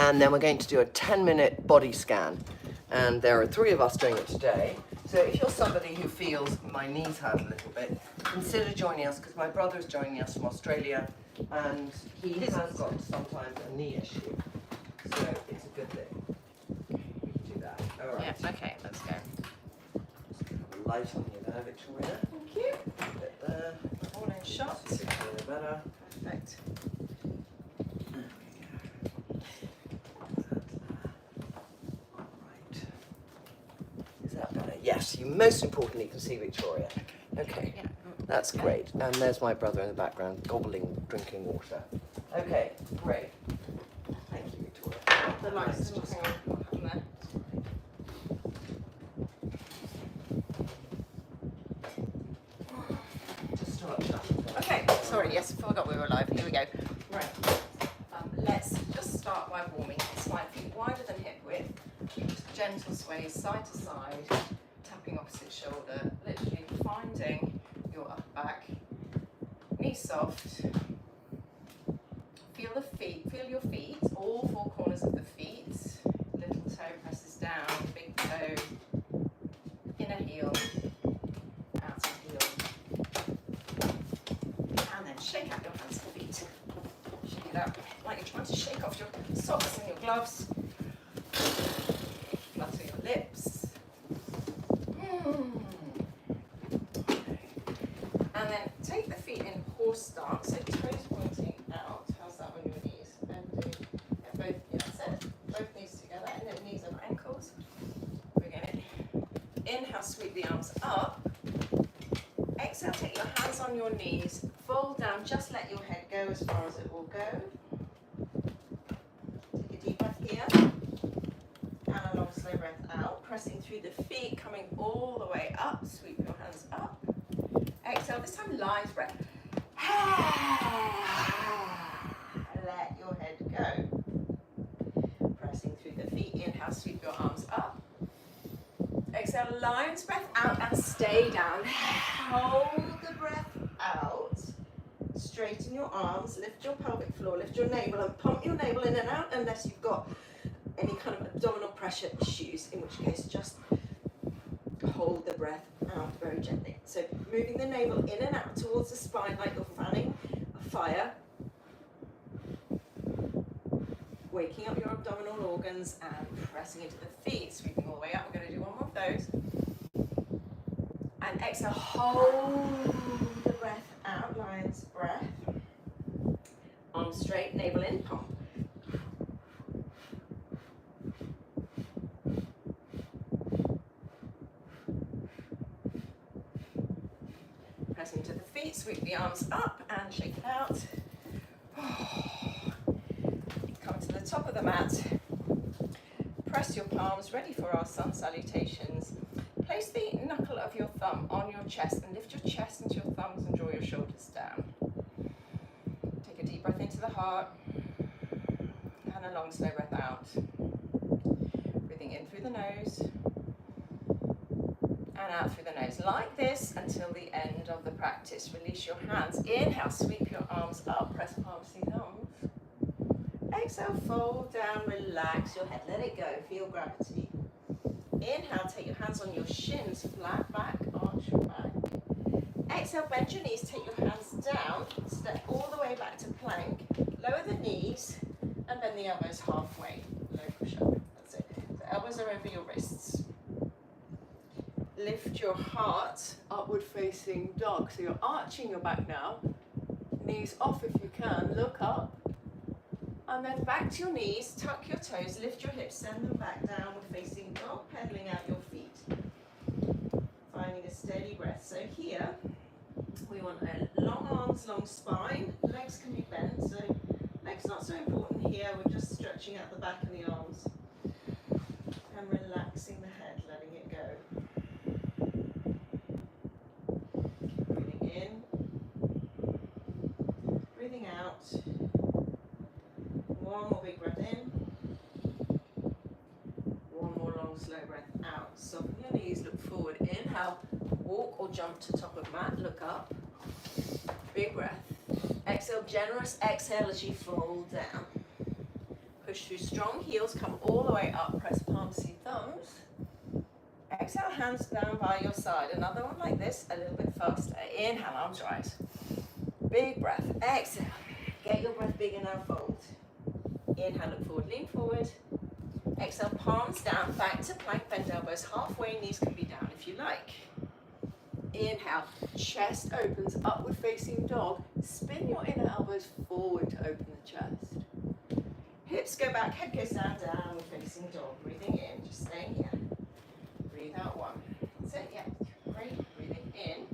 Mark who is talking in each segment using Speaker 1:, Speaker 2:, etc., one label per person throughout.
Speaker 1: and then we're going to do a 10-minute body scan. And there are 3 of us doing it today. So if you're somebody who feels my knees hurt a little bit, consider joining us, because my brother's joining us from Australia, and he has got sometimes a knee issue. So it's a good thing. We can do that. All right.
Speaker 2: Yeah, okay, let's go.
Speaker 1: Just have a light on you there, Victoria.
Speaker 2: Thank you.
Speaker 1: A bit there.
Speaker 2: All in shot.
Speaker 1: Victoria better.
Speaker 2: Perfect.
Speaker 1: Yes, you most importantly can see Victoria. Okay,
Speaker 2: Yeah.
Speaker 1: that's great. And there's my brother in the background, gobbling, drinking water. Okay, great. Thank you, Victoria.
Speaker 2: The lights
Speaker 1: Nice,
Speaker 2: are
Speaker 1: just-
Speaker 2: hang on, what happened there?
Speaker 1: Just start chatting.
Speaker 2: Okay, sorry, yes, I forgot we were live. Here we go. Right. Let's just start by warming. Spine feet wider than hip width. Gentle sways side to side, tapping opposite shoulder, literally finding your upper back. Knees soft. Feel the feet, feel your feet, all 4 corners of the feet. Little toe presses down, big toe, inner heel, outer heel. And then shake out your hands and feet. Shake it out like you're trying to shake off your socks and your gloves. Flutter your lips. And then take the feet in horse stance, so toes pointing out. How's that on your knees? Bending at both, yeah, that's it. Both knees together, and then knees over ankles. We're going to inhale, sweep the arms up. Exhale, take your hands on your knees, fold down, just let your head go as far as it will go. Take a deep breath here. And a long slow breath out, pressing through the feet, coming all the way up. Sweep your hands up. Exhale, this time lion's breath. Let your head go. Pressing through the feet, inhale, sweep your arms up. Exhale, lion's breath out and stay down. Hold the breath out. Straighten your arms, lift your pelvic floor, lift your navel and pump your navel in and out unless you've got any kind of abdominal pressure issues, in which case just hold the breath out very gently. So moving the navel in and out towards the spine like you're fanning a fire. Waking up your abdominal organs and pressing into the feet, sweeping all the way up. We're going to do one more of those. And exhale, hold the breath out, lion's breath. Arms straight, navel in, pump. Press into the feet, sweep the arms up and shake it out. Come to the top of the mat. Press your palms, ready for our sun salutations. Place the knuckle of your thumb on your chest and lift your chest into your thumbs and draw your shoulders down. Take a deep breath into the heart and a long slow breath out. Breathing in through the nose and out through the nose, like this until the end of the practice. Release your hands. Inhale, sweep your arms up, press palms to thumbs. Exhale, fold down, relax your head, let it go, feel gravity. Inhale, take your hands on your shins, flat back, arch your back. Exhale, bend your knees, take your hands down, step all the way back to plank, lower the knees and bend the elbows halfway, low push up, that's it. The elbows are over your wrists. Lift your heart, upward facing dog. So you're arching your back now, knees off if you can, look up. And then back to your knees, tuck your toes, lift your hips, send them back, downward facing dog, pedaling out your feet. Finding a steady breath. So here, we want a long arms, long spine, legs can be bent, so legs not so important here, we're just stretching out the back of the arms. And relaxing the head, letting it go. Breathing in, breathing out. One more big breath in. One more long slow breath out. Soften your knees, look forward. Inhale, walk or jump to top of mat, look up. Big breath. Exhale, generous exhale as you fold down. Push through strong, heels come all the way up, press palms, see thumbs. Exhale, hands down by your side. Another one like this, a little bit faster. Inhale, arms rise. Big breath. Exhale. Get your breath bigger now, fold. Inhale, look forward, lean forward. Exhale, palms down, back to plank, bend elbows halfway, knees can be down if you like. Inhale, chest opens, upward facing dog. Spin your inner elbows forward to open the chest. Hips go back, head goes down, downward facing dog. Breathing in, just staying here. Breathe out one. That's it, yeah. Great. Breathing in.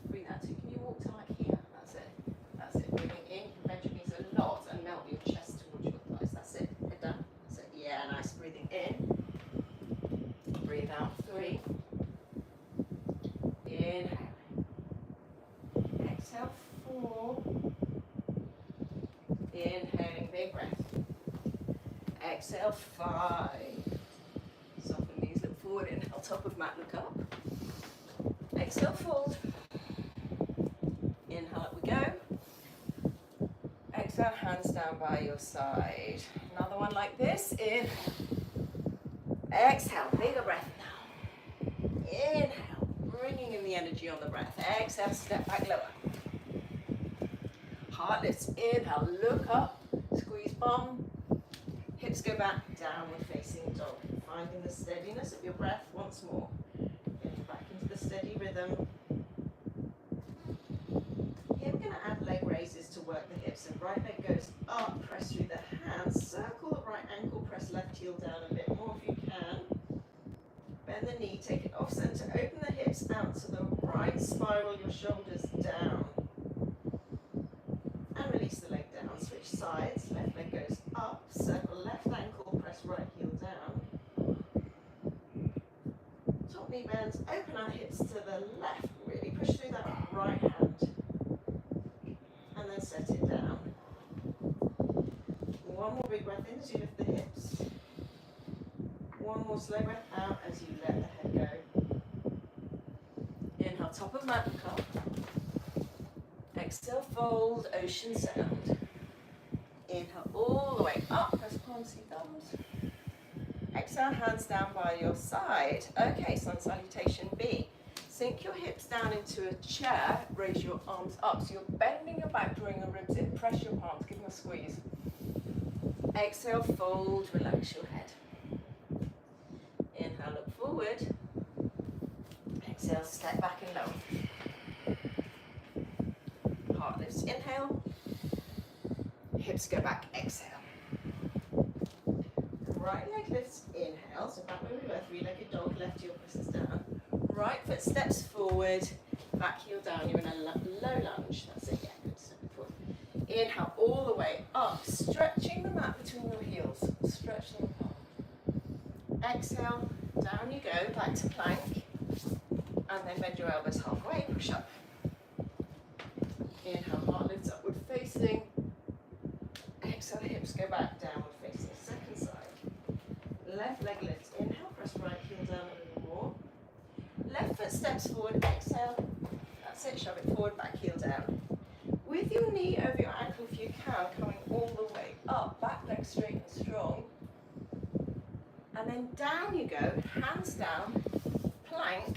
Speaker 2: Breathe out two. Can you walk to like here? That's it. That's it. Breathing in. You can bend your knees a lot and melt your chest towards your thighs. That's it. Head down. That's it. Yeah, nice. Breathing in. Breathe out three. Inhale. Exhale four. Inhaling, big breath. Exhale five. Soften knees, look forward. Inhale, top of mat, look up. Exhale, fold. Inhale, up we go. Exhale, hands down by your side. Another one like this. Inhale. Exhale, bigger breath now. Inhale, bringing in the energy on the breath. Exhale, step back lower. Heart lifts. Inhale, look up. Squeeze bum. Hips go back, downward facing dog. Finding the steadiness of your breath once more. Getting back into the steady rhythm. Here we're going to add leg raises to work the hips. And right leg goes up, press through the hands. Circle the right ankle, press left heel down a bit more if you can. Bend the knee, take it off center. Open the hips out to the right. Spiral your shoulders down. And release the leg down. Switch sides. Left leg goes up. Circle left ankle. Press right heel down. Top knee bends. Open our hips to the left. Really push through that right hand. And then set it down. One more big breath in as you lift the hips. One more slow breath out as you let the head go. Inhale, top of mat, look up. Exhale, fold, ocean sound. Inhale all the way up, press palms, see thumbs. Exhale, hands down by your side. Okay, sun salutation B. Sink your hips down into a chair, raise your arms up. So you're bending your back, drawing your ribs in. Press your palms, give them a squeeze. Exhale, fold, relax your head. Inhale, look forward. Exhale, step back and lower. Heart lifts, inhale. Hips go back, exhale. Right leg lifts, inhale. So back where we were, three-legged dog, left heel presses down. Right foot steps forward, back heel down. You're in a low lunge. That's it, yeah, good. Step forward. Inhale all the way up, stretching the mat between your heels. Stretch them apart. Exhale, down you go, back to plank. And then bend your elbows halfway, push up. Inhale, heart lifts upward facing. Exhale, hips go back, downward facing. Second side. Left leg lifts, inhale, press right heel down a little more. Left foot steps forward, exhale. That's it, shove it forward, back heel down. With your knee over your ankle if you can, coming all the way up, back leg straight and strong. And then down you go, hands down, plank,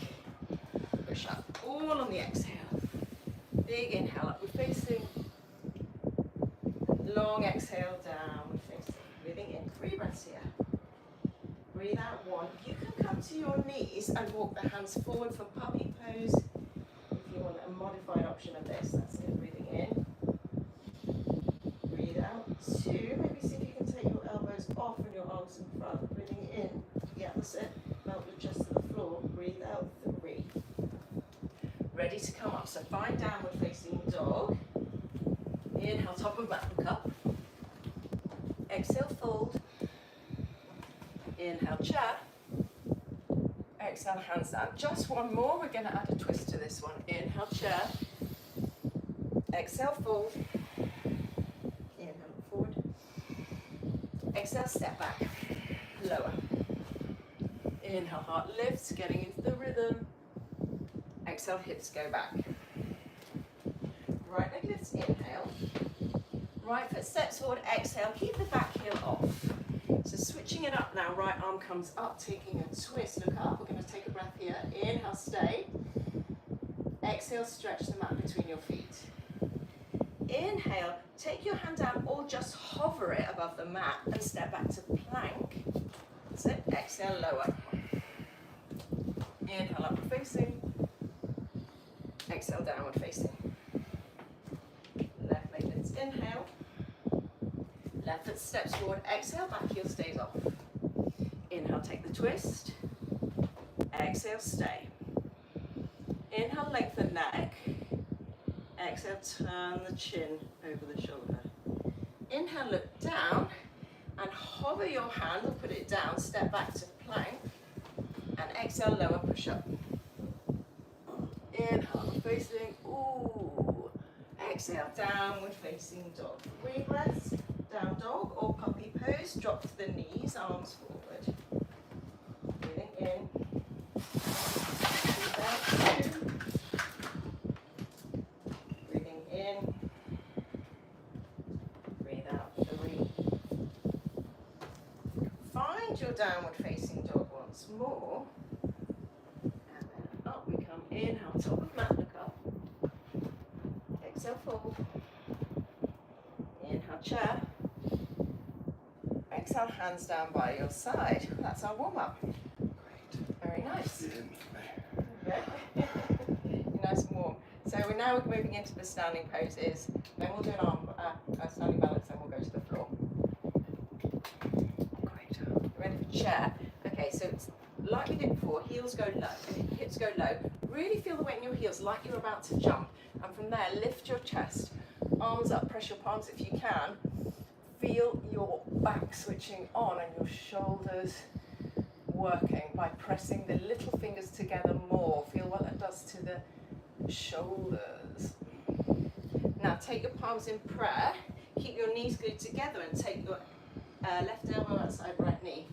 Speaker 2: push up, all on the exhale. Big inhale, upward facing. Long exhale, downward facing. Breathing in, 3 breaths here. Breathe out 1. You can come to your knees and walk the hands forward for puppy pose. If you want a modified option of this, that's it. Breathing in. Breathe out 2. Maybe see if you can take your elbows off and your arms in front. Breathing in. Yeah, that's it. Melt your chest to the floor. Breathe out 3. Ready to come up. So find downward facing dog. Inhale, top of mat, look up. Exhale, fold. Inhale, chair. Exhale, hands down. Just one more. We're going to add a twist to this one. Inhale, chair. Exhale, fold. Inhale, look forward. Exhale, step back. Lower. Inhale, heart lifts, getting into the rhythm. Exhale, hips go back. Right leg lifts, inhale. Right foot steps forward, exhale. Keep the back heel comes up, taking a twist. Look up. We're going to take a breath here. Inhale, stay. Exhale, stretch the mat between your feet. Inhale, take your hand down or just hover it above the mat and step back to plank. That's it. Exhale, lower. Inhale, upward facing. Exhale, downward facing. Left leg lifts, inhale. Left foot steps forward, exhale, back heel stays off. Inhale, take the twist. Exhale, stay. Inhale, lengthen neck. Exhale, turn the chin over the shoulder. Inhale, look down and hover your hand or put it down, step back to plank. And exhale, lower, push up. Inhale, facing, ooh. Exhale, downward facing dog. 3 breaths, down dog or puppy pose. Drop to the knees, arms forward. Breathing in. Breathe out, 2. Breathing in. Breathe out, 3. Find your downward facing dog once more. And then up we come. Inhale, top of mat, look up. Exhale, fold. Inhale, chair. Exhale, hands down by your side. That's our warm-up. Great. Very nice. Okay. Nice and warm. So we're moving into the standing poses. Then we'll do an arm standing balance, and we'll go to the floor. Great. Ready for chair? Okay, so it's like we did before. Heels go low, hips go low. Really feel the weight in your heels, like you're about to jump. And from there, lift your chest, arms up, press your palms if you can. Feel your back switching on and your shoulders working by pressing the little fingers together more. Feel what that does to the shoulders. Now take your palms in prayer, keep your knees glued together and take your left elbow outside right knee.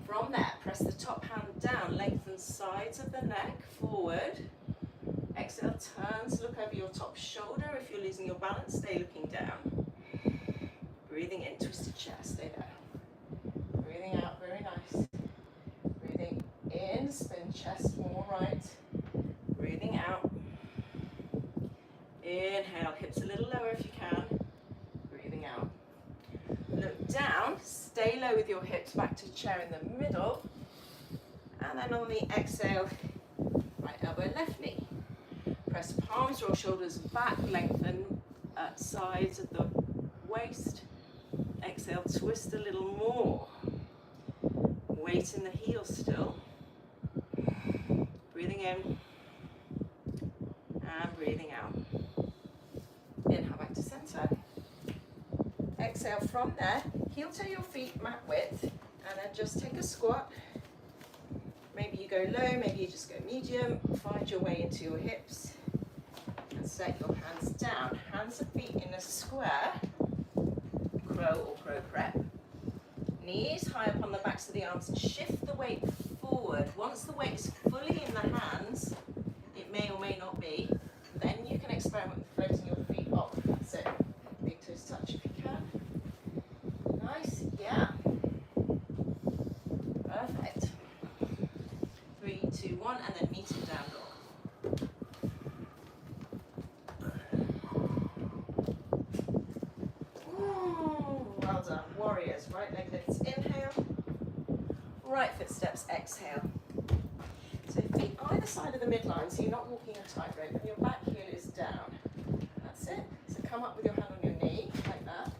Speaker 2: From there, press the top hand down, lengthen sides of the neck, forward. Exhale, turns, look over your top shoulder. If you're losing your balance, stay looking down. Breathing in, twisted chest, stay there. Breathing out, very nice. Breathing in, spin chest more right. Breathing out. Inhale, hips a little lower if you can. Breathing out. Look down, stay low with your hips, back to chair in the middle. And then on the exhale, right elbow, left knee. Press palms, roll shoulders back, lengthen sides of the waist. Exhale, twist a little more. Weight in the heels still. Breathing in and breathing out. Inhale, back to center. Exhale, from there, heel to your feet, mat width, and then just take a squat. Maybe you go low, maybe you just go medium. Find your way into your hips and set your hands down. Hands and feet in a square, crow or crow prep. Knees high up on the backs of the arms and shift the weight forward. Once the weight is fully in the hands, it may or may not be, then you can experiment with floating your feet off. That's it. Big toes touch if you can. Nice, yeah. Perfect. 3, 2, 1, and then meet it down dog. Ooh, well done. Warriors, right leg lifts, inhale. Right foot steps, exhale. So feet either side of the midline, so you're not walking a tightrope, and your back heel is down. That's it. So come up with your hand on your knee, like that.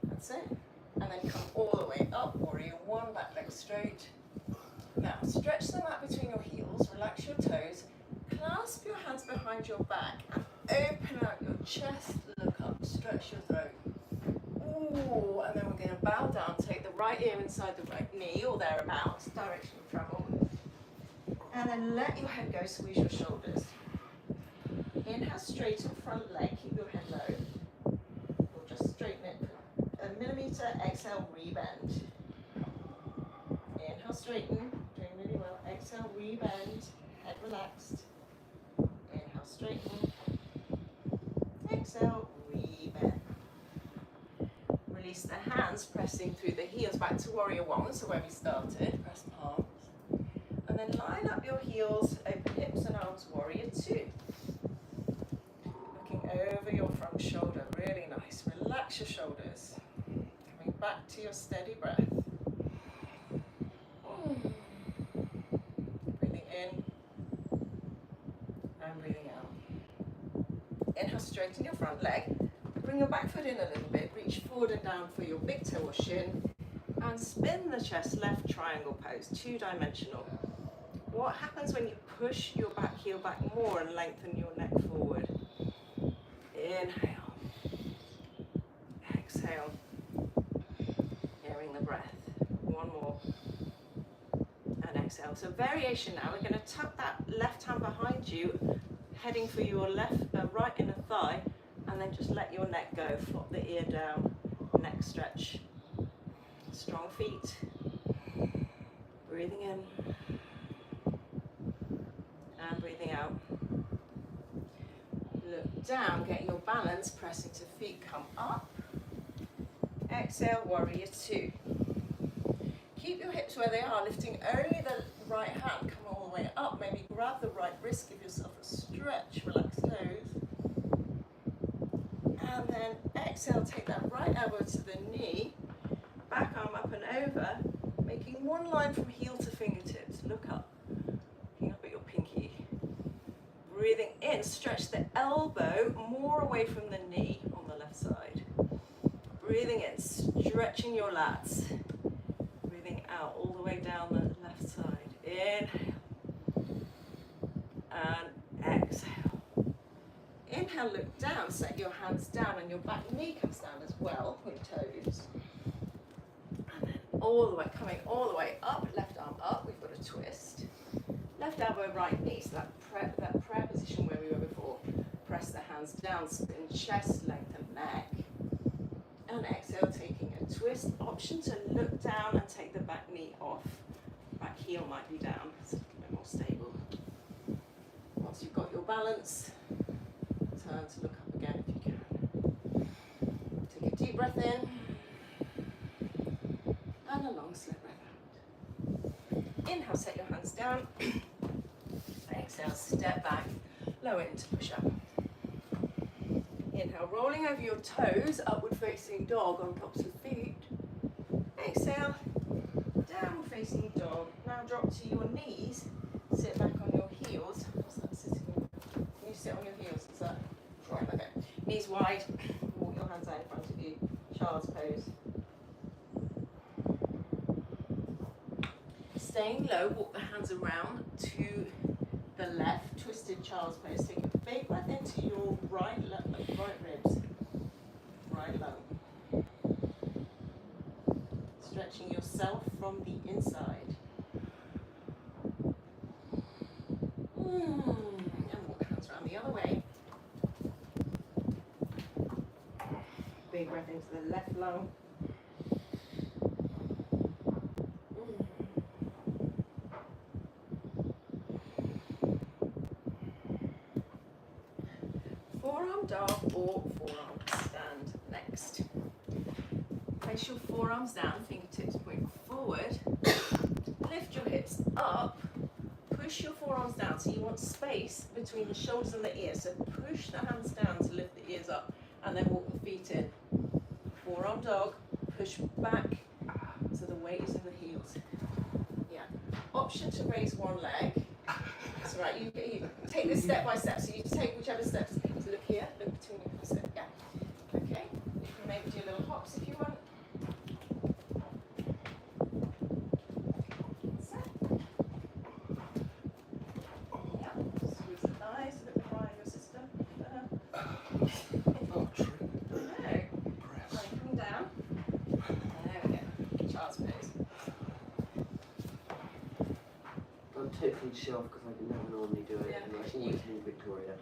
Speaker 2: That's it. And then come all the way up, warrior 1, back leg straight. Now, stretch the mat between your heels, relax your toes, clasp your hands behind your back, and open out your chest, look up, stretch your throat. Ooh, and then we're going to bow down, take the right ear inside the right knee, or thereabouts, direction of travel. And then let your head go, squeeze your shoulders. Inhale, straighten front leg, keep your head low. Or just straighten it a millimeter, exhale, rebend. Inhale, straighten, doing really well. Exhale, rebend, head relaxed. Inhale, straighten. Exhale, rebend. Release the hands pressing through the heels back to warrior one, so where we started, press palms. And then line up your heels, open hips and arms, warrior two. Looking over your front shoulder, really nice. Relax your shoulders. Coming back to your steady breath. Breathing in and breathing out. Inhale, straighten your front leg. Bring your back foot in a little bit. Reach forward and down for your big toe or shin. And spin the chest, left triangle pose, two-dimensional. What happens when you push your back heel back more and lengthen your neck forward? Inhale. Exhale. Hearing the breath. One more. And exhale. So variation now. We're going to tuck that left hand behind you, heading for your right inner thigh, and then just let your neck go. Flop the ear down, neck stretch. Strong feet. Breathing in. And breathing out. Look down, get your balance, pressing to feet come up. Exhale, warrior two. Keep your hips where they are, lifting only the right hand, come all the way up. Maybe grab the right wrist, give yourself a stretch, relax toes. And then exhale, take that right elbow to the knee, back arm up and over, making one line from heel to fingertips. Look up, looking up at your pinky. Breathing in, stretch the elbow more away from the knee on the left side. Breathing in, stretching your lats. Breathing out all the way down the left side. Inhale. And exhale. Inhale, look down, set your hands down and your back knee comes down as well, point toes. And then all the way, coming all the way up, left arm up, we've got a twist. Left elbow, right knee, so that prayer position where we were before. Press the hands down, spin chest, lengthen neck. And exhale, taking a twist. Option to look down and take the back knee off. Back heel might be down, so it's a bit more stable. Once you've got your balance, turn to look up again if you can. Take a deep breath in. And a long, slow breath out. Inhale, set your hands down. Exhale, step back, lower into push-up. Inhale, rolling over your toes, upward facing dog on tops of feet. Exhale, downward facing dog. Now drop to your knees, sit back on your heels. What's that sitting? Can you sit on your heels? Is that right? Okay. Knees wide, walk your hands out in front of you. Child's pose. Staying low, walk the hands around to the left, twisted child's pose. Take a big breath into your right ribs, right lung. Stretching yourself from the inside. And walk the hands around the other way. Big breath into the left lung. Forearm dog or forearm stand next. Place your forearms down, fingertips point forward. Lift your hips up. Push your forearms down, so you want space between the shoulders and the ears. So push the hands down to lift the ears up and then walk the feet in. Forearm dog, push back so the weight is in the heels. Yeah. Option to raise one leg. That's right, you take this step by step, so you just take whichever steps. So look here, look between your footsteps, yeah. Okay, you can maybe do little hops if you want. That's it. Yeah, squeeze the thighs, a bit behind your system.
Speaker 3: Oh, Trinny.
Speaker 2: Okay, coming down. There we go, child's pose.
Speaker 1: I'm totally sure because I never normally do it,
Speaker 2: Yeah.
Speaker 1: and I always do Victoria.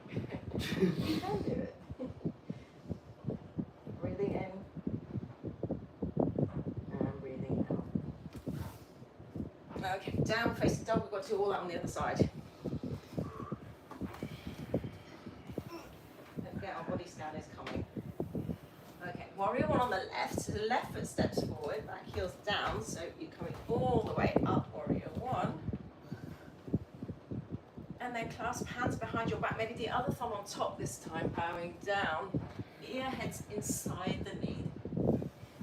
Speaker 2: You can do it. Breathing in and breathing out. Okay, down facing dog. We've got to do all that on the other side. Don't forget our body scan is coming. Okay, Warrior one on the left, so the left foot steps forward, back heels down, so you're coming all the way up, warrior one. And then clasp hands behind your back, maybe the other thumb on top this time, bowing down, ear heads inside the knee.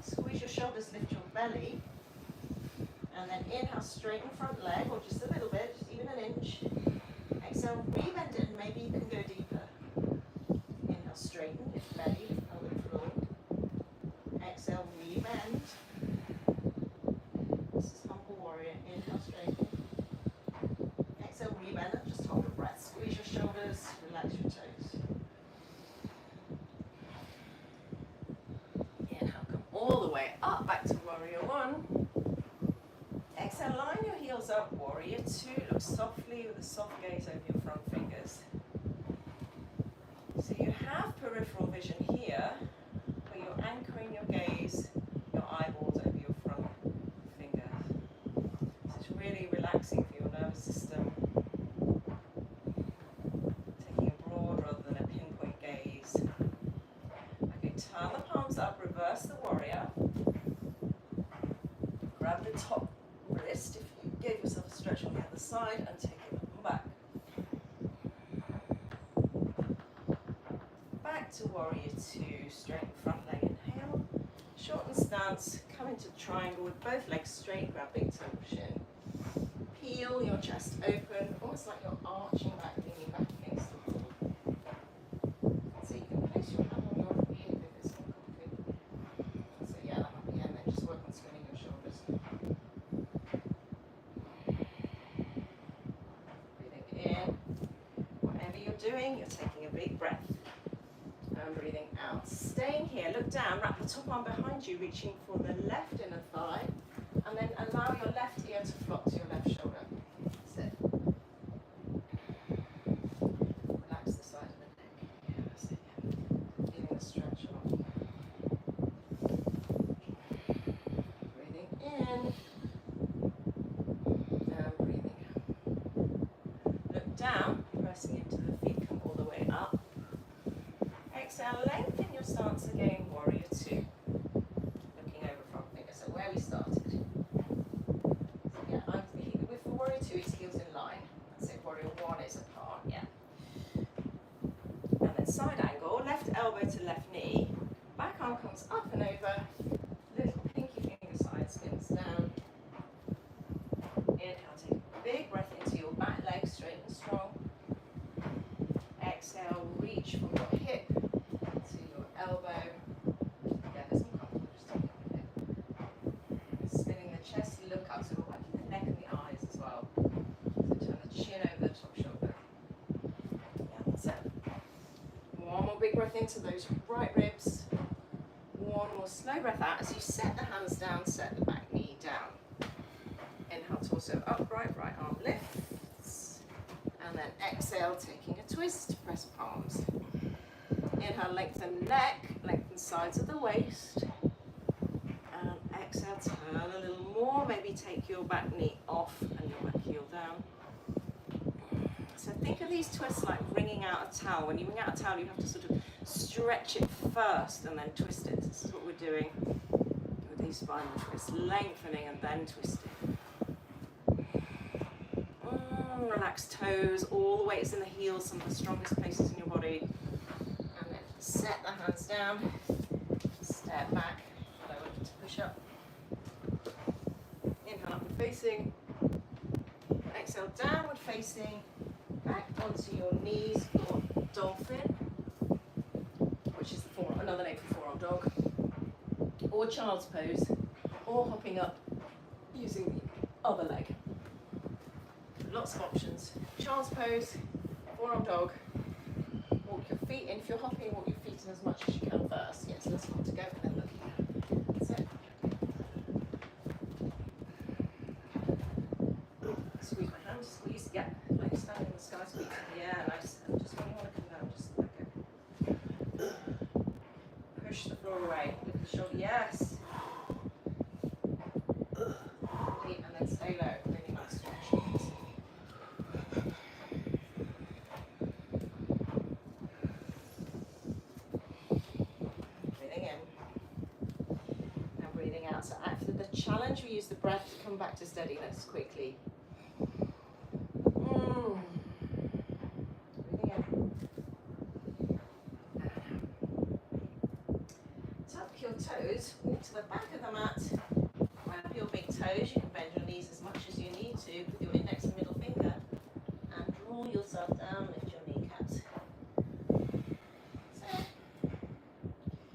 Speaker 2: Squeeze your shoulders, lift your belly. And then inhale, straighten front leg, or just a little bit, just even an inch. Exhale, rebend it, and maybe you can go deeper. Inhale, straighten, lift belly, lift pelvic floor. Exhale, rebend. This is humble warrior. Inhale, straighten. Exhale, rebend it. Just hold your breath. Squeeze your shoulders, relax your toes. Inhale, come all the way up, back to warrior one. Exhale, line your heels up, warrior two. Look softly with a soft gaze over your front fingers. So you have peripheral vision here, but you're anchoring your gaze, your eyeballs over your front fingers. So it's really relaxing for your nervous system. Taking a broad rather than a pinpoint gaze. Okay, turn the palms up, reverse the warrior. Grab the top wrist if you gave yourself a stretch on the other side and take it up and back. Back to warrior two, straighten front leg, inhale. Shorten stance, come into triangle with both legs straight, grab big toe shin. Peel your chest open, almost like you're arching back, leaning back against the wall. So you can place your hand on your hip if it's not comfy. So yeah, that might be, and then just work on spinning your shoulders. Breathing in. Whatever you're doing, you're taking a big breath. And breathing out. Staying here, look down, wrap the top arm behind you, reaching for the left inner thigh, and then allow your left ear to flop to your left shoulder. That's it. Relax the side of the neck. Yeah, that's it. Yeah. Feeling the stretch on. Breathing in. And breathing out. Look down, pressing into the feet, come all the way up. Exhale, lengthen your stance again, warrior two. Looking over front finger, so where we started. So yeah, with the warrior two, it's heels in line. That's it, warrior one is apart, yeah. And then side angle, left elbow to left knee. Back arm comes up and over. Little pinky finger side spins down. Inhale, take a big breath into your back leg, straight and strong. Exhale, reach from your hip to your elbow. Yeah, there's some comfort just taking the hip. Spinning the chest, look up, so we're working the neck and the eyes as well. So turn the chin over the top shoulder. Yeah, that's it. One more big breath into those right ribs. One more slow breath out as you set the hands down, set the back knee down. Inhale, torso upright, right arm lifts. And then exhale, taking a twist, press palms. Inhale, lengthen neck, lengthen sides of the waist. And exhale, turn a little more. Maybe take your back knee off and your back heel down. So think of these twists like wringing out a towel. When you wring out a towel, you have to sort of stretch it first and then twist it. This is what we're doing with these spinal twists. Lengthening and then twisting. Relax toes, all the weights in the heels, some of the strongest places in your body. And then set the hands down, step back, lower to push up. Inhale, upward facing. Exhale, downward facing. Back onto your knees for dolphin, which is another name for forearm dog. Or child's pose, or hopping up using the other leg. Lots of options. Child's pose, forearm dog. Walk your feet in. If you're hopping, walk your feet in as much as you can first. Yes, let's not to go and then look here. That's it. Squeeze my hand, squeeze. Yeah, like standing in the sky, squeeze. Yeah, nice. And just when you want to come down, just let go. Push the floor away. Lift the shoulder. Yes. Deep and then stay low. Really nice stretch. Breathing in. out. So after the challenge, we use the breath to come back to steadiness quickly. Breathing in. Tuck your toes, walk to the back of the mat, grab your big toes. You can bend your knees as much as you need to with your index and middle finger, and draw yourself down, lift your kneecaps. So,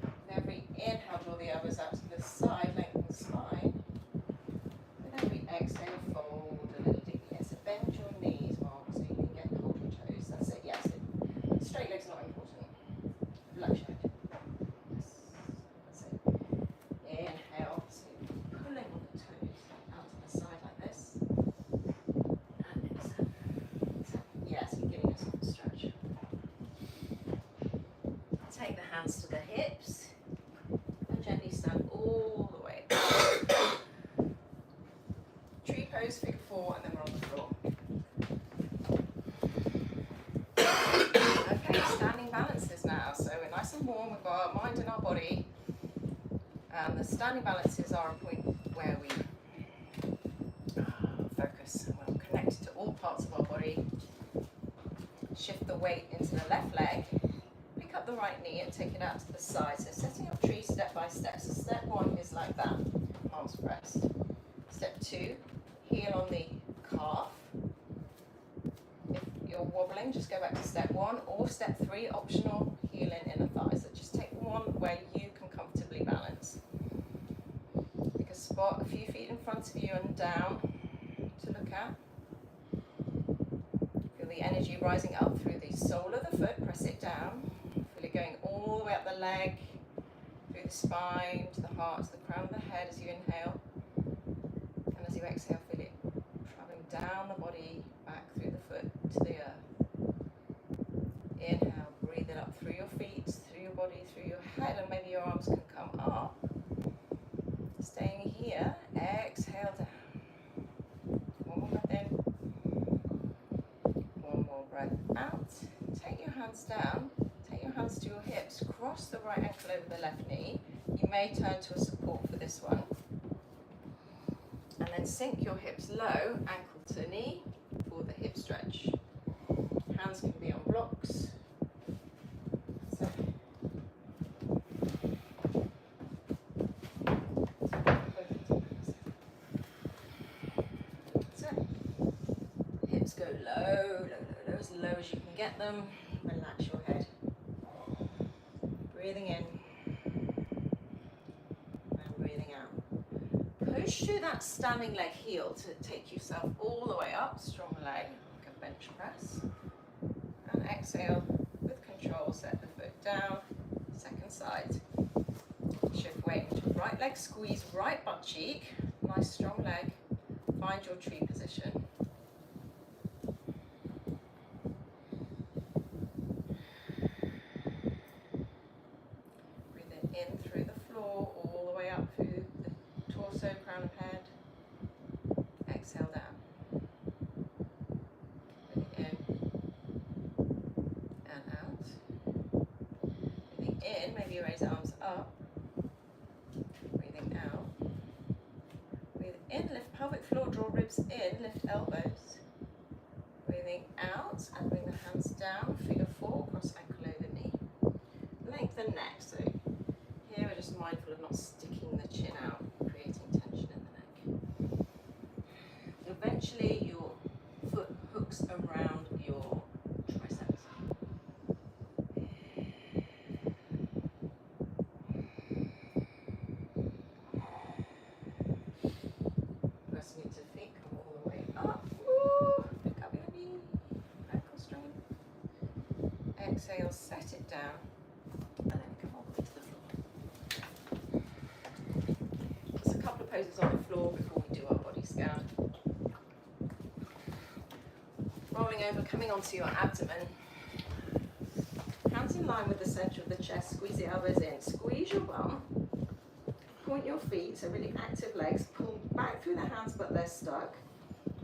Speaker 2: with every inhale, draw the elbows out to the side, lengthen the spine. With every exhale, fold a little deeply. So bend your knees, Mark, so you can get hold your toes. That's it, yes. Straight legs not important. Relax your head. Yes. That's it. Inhale, so you're pulling on the toes out to the side like this. And exhale. Yes, you're giving yourself a stretch. Take the hands to the hips and gently stand all the way up. Tree pose, figure four, and then we're on the floor. Okay, standing balances now. So we're nice and warm, we've got our mind and our body. And the standing balances are a point where we focus. We're connected to all parts of our body. Shift the weight into the left leg. Pick up the right knee and take it out to the side. So setting up tree step by step. So step one is like that, arms pressed. Step two, heel on the calf. If you're wobbling, just go back to step one, or step three, optional, heel in inner thigh. So just take one where you can comfortably balance. Pick a spot a few feet in front of you and down to look at. Feel the energy rising up through the sole of the foot, press it down. Feel it going all the way up the leg, through the spine, to the heart, to the crown of the head as you inhale. And as you exhale, feel it traveling down the body, back through the foot to the earth. Inhale, breathe it up through your feet, through your body, through your head, and maybe your arms can come up. Staying here, exhale down. One more breath in. One more breath out. Take your hands down. Take your hands to your hips. Cross the right ankle over the left knee. You may turn to a support for this one. And then sink your hips low, ankle to knee for the hip stretch. Hands can be on blocks. So, hips go low, as low as you can get them. Relax your head. Breathing in and breathing out. Push through that standing leg heel to take yourself all the way up. Strong leg, like a bench press. And exhale with control, set the foot down. Second side. Shift weight into right leg, squeeze right butt cheek. Nice strong leg. Find your tree position. In through the floor, all the way up through the torso, crown of head. Exhale down. Breathing in and out. Breathing in, maybe you raise arms up. Breathing out. Breathe in, lift pelvic floor, draw ribs in, lift elbows. Breathing out and bring the hands down, figure four, cross ankle over knee. Lengthen neck, so here we're just mindful of not sticking the chin out, creating tension in the neck. Eventually your foot hooks around your triceps. Pressing into feet, come all the way up. Ooh, pick up your knee, ankle strength. Exhale, set it down, and then come all the way to the floor. Just a couple of poses on the floor before we do our body scan. Rolling over, coming onto your abdomen. Hands in line with the center of the chest, squeeze the elbows in. Squeeze your bum, point your feet, so really active legs, pull back through the hands but they're stuck.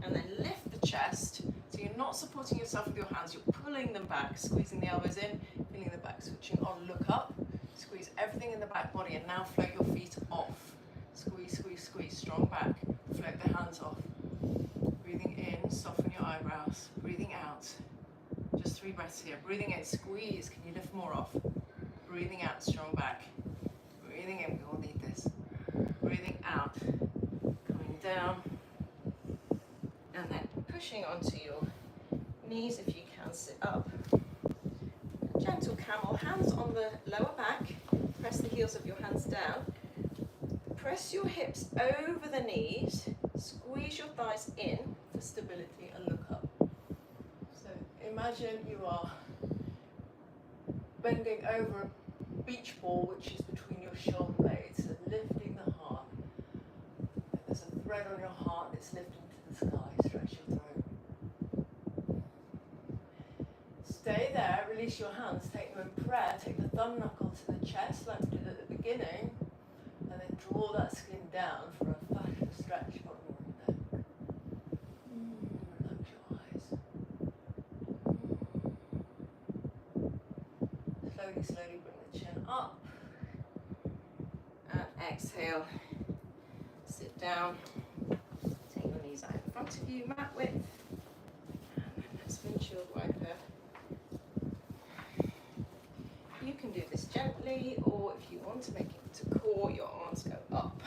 Speaker 2: And then lift the chest, so you're not supporting yourself with your hands, you're pulling them back, squeezing the elbows in, feeling the back switching on, look up, squeeze everything in the back body, and now float your feet off. Squeeze, squeeze, squeeze. Strong back. Float the hands off. Breathing in, soften your eyebrows. Breathing out. Just 3 breaths here. Breathing in, squeeze. Can you lift more off? Breathing out, strong back. Breathing in, we all need this. Breathing out. Coming down. And then pushing onto your knees if you can, sit up. Gentle camel, hands on the lower back. Press the heels of your hands down. Press your hips over the knees. Squeeze your thighs in for stability and look up. So imagine you are bending over a beach ball which is between your shoulder blades and lifting the heart. There's a thread on your heart that's lifting to the sky. Stretch your throat. Stay there, release your hands, take them in prayer, take the thumb knuckle to the chest like we did at the beginning, and then draw that skin down for a fascia stretch on your neck. Relax your eyes. Slowly, slowly bring the chin up. And exhale. Sit down. Take your knees out in front of you, mat width. And then let's windshield wiper. You can do this gently, or if you want to make it to core, your arms go up.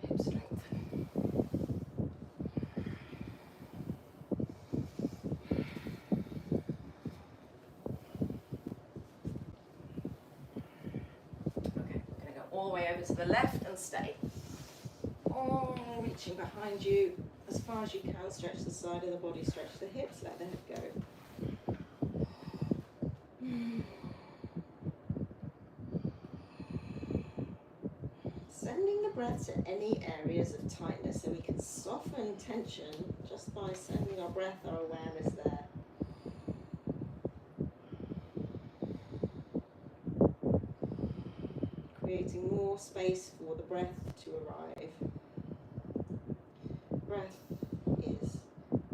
Speaker 2: Hip strengthen. Okay, we're going to go all the way over to the left and stay. Oh, reaching behind you as far as you can. Stretch the side of the body, stretch the hips, let the head go. Sending the breath to any areas of tightness so we can soften tension just by sending our breath, our awareness there. Creating more space for the breath to arrive. Breath is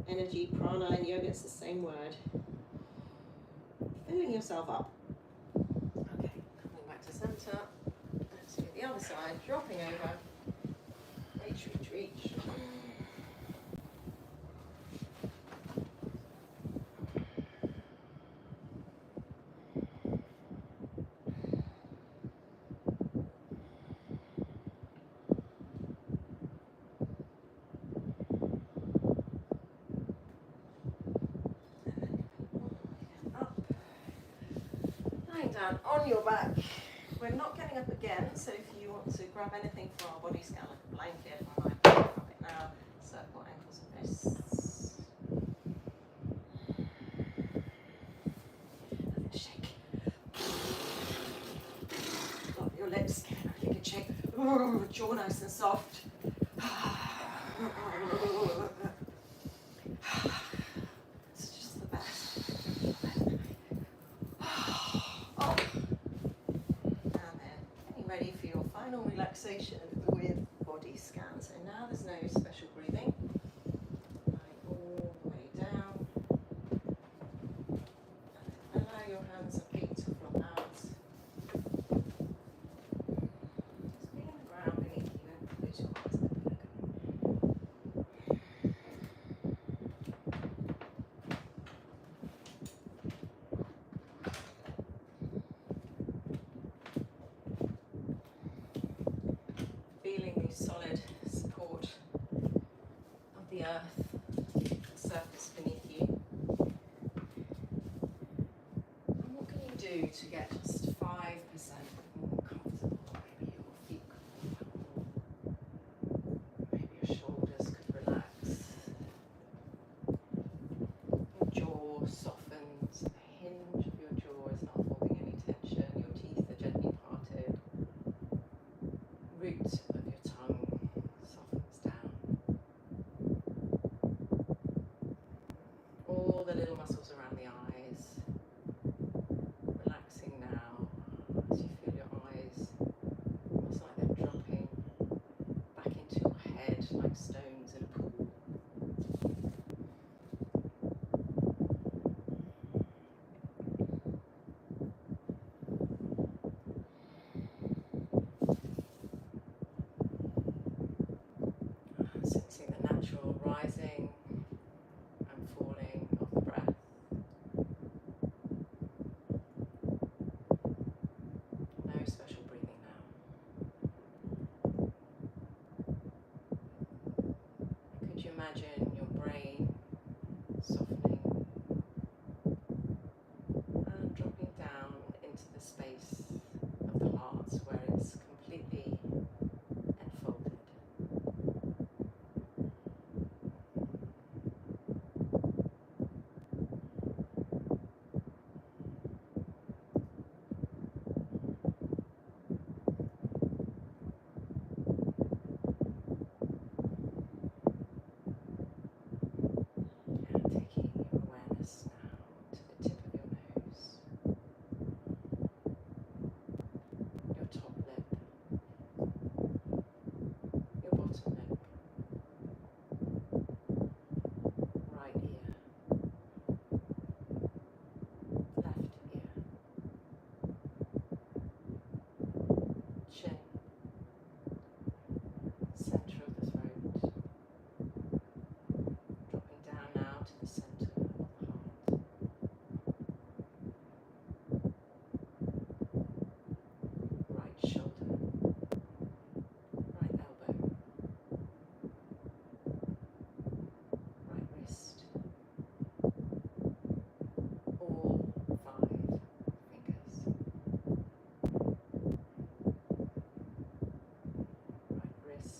Speaker 2: energy, prana in yoga, it's the same word. Filling yourself up. Okay, coming back to center. Let's do the other side, dropping over. Reach, reach, reach. Down on your back. We're not getting up again, so if you want to grab anything for our body scan, like a blanket, I might grab it now. Circle ankles and wrists. And then shake. Drop your lips. You can shake. Jaw nice and soft. It's just the best. Ready for your final relaxation with body scan. So now there's no special breathing. Going all the way down. And allow your hands and feet to flop out. Just feeling the ground beneath you and close your eyes and let go. Feeling the solid support of the earth, the surface beneath you. And what can you do to get just 5% more comfortable? Maybe your feet could move more. Maybe your shoulders could relax. Your jaw softens. The hinge of your jaw is not holding any tension. Your teeth are gently parted. Root of your tongue softens down. All the little muscles around the eyes relaxing now as you feel your eyes almost like they're dropping back into your head like stones in a pool. Sensing the natural rising and falling of the breath. No special breathing now. Could you imagine your brain softening and dropping down into the space of the heart where it's completely enfolded? And taking your awareness now to the tip of your nose, your top lip, your bottom lip, right ear, left ear, chin, center of the throat, dropping down now to the center of the heart, right shoulder, right elbow, right wrist, all 5 fingers, right wrist,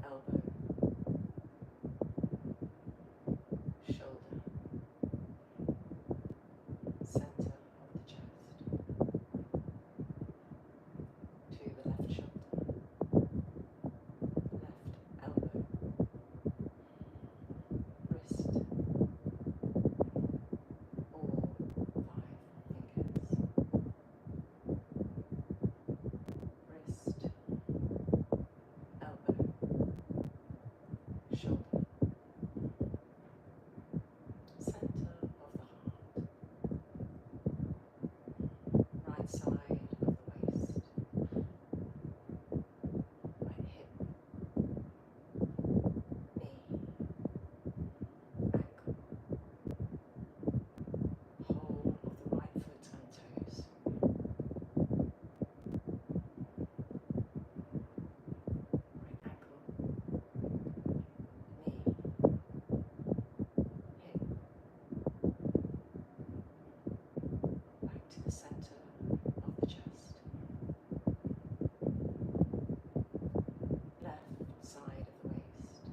Speaker 2: elbow, shoulder, center of the chest, to the left shoulder, left elbow, wrist, all 5 fingers, wrist, elbow, shoulder, center of the heart, right side of the waist, right hip, knee, ankle, whole of the right foot and toes, right ankle, knee, hip, back to the center of the chest, left side of the waist,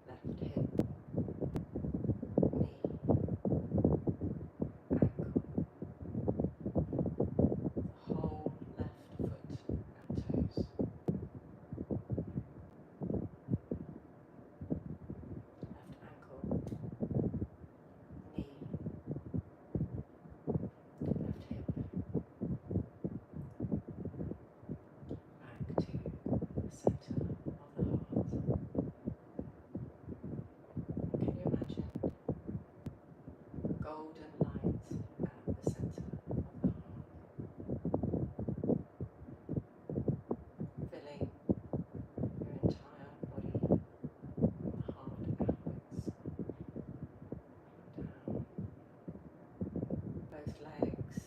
Speaker 2: left hip, knee, ankle, the whole left foot and toes, left ankle, knee, left hip, back to the center of the heart. Can you imagine golden light at the center of the heart, filling your entire body, from the heart outwards, down both legs,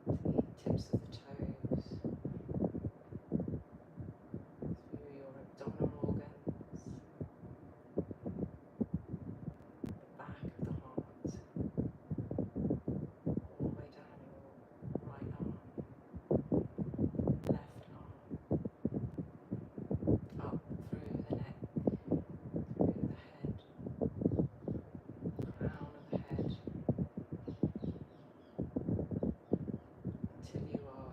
Speaker 2: to the tips of the toes, through your abdominal organs, the back of the heart, all the way down your right arm, left arm, up through the neck, through the head, crown of the head, until you are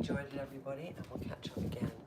Speaker 1: enjoyed it, everybody, and we'll catch up again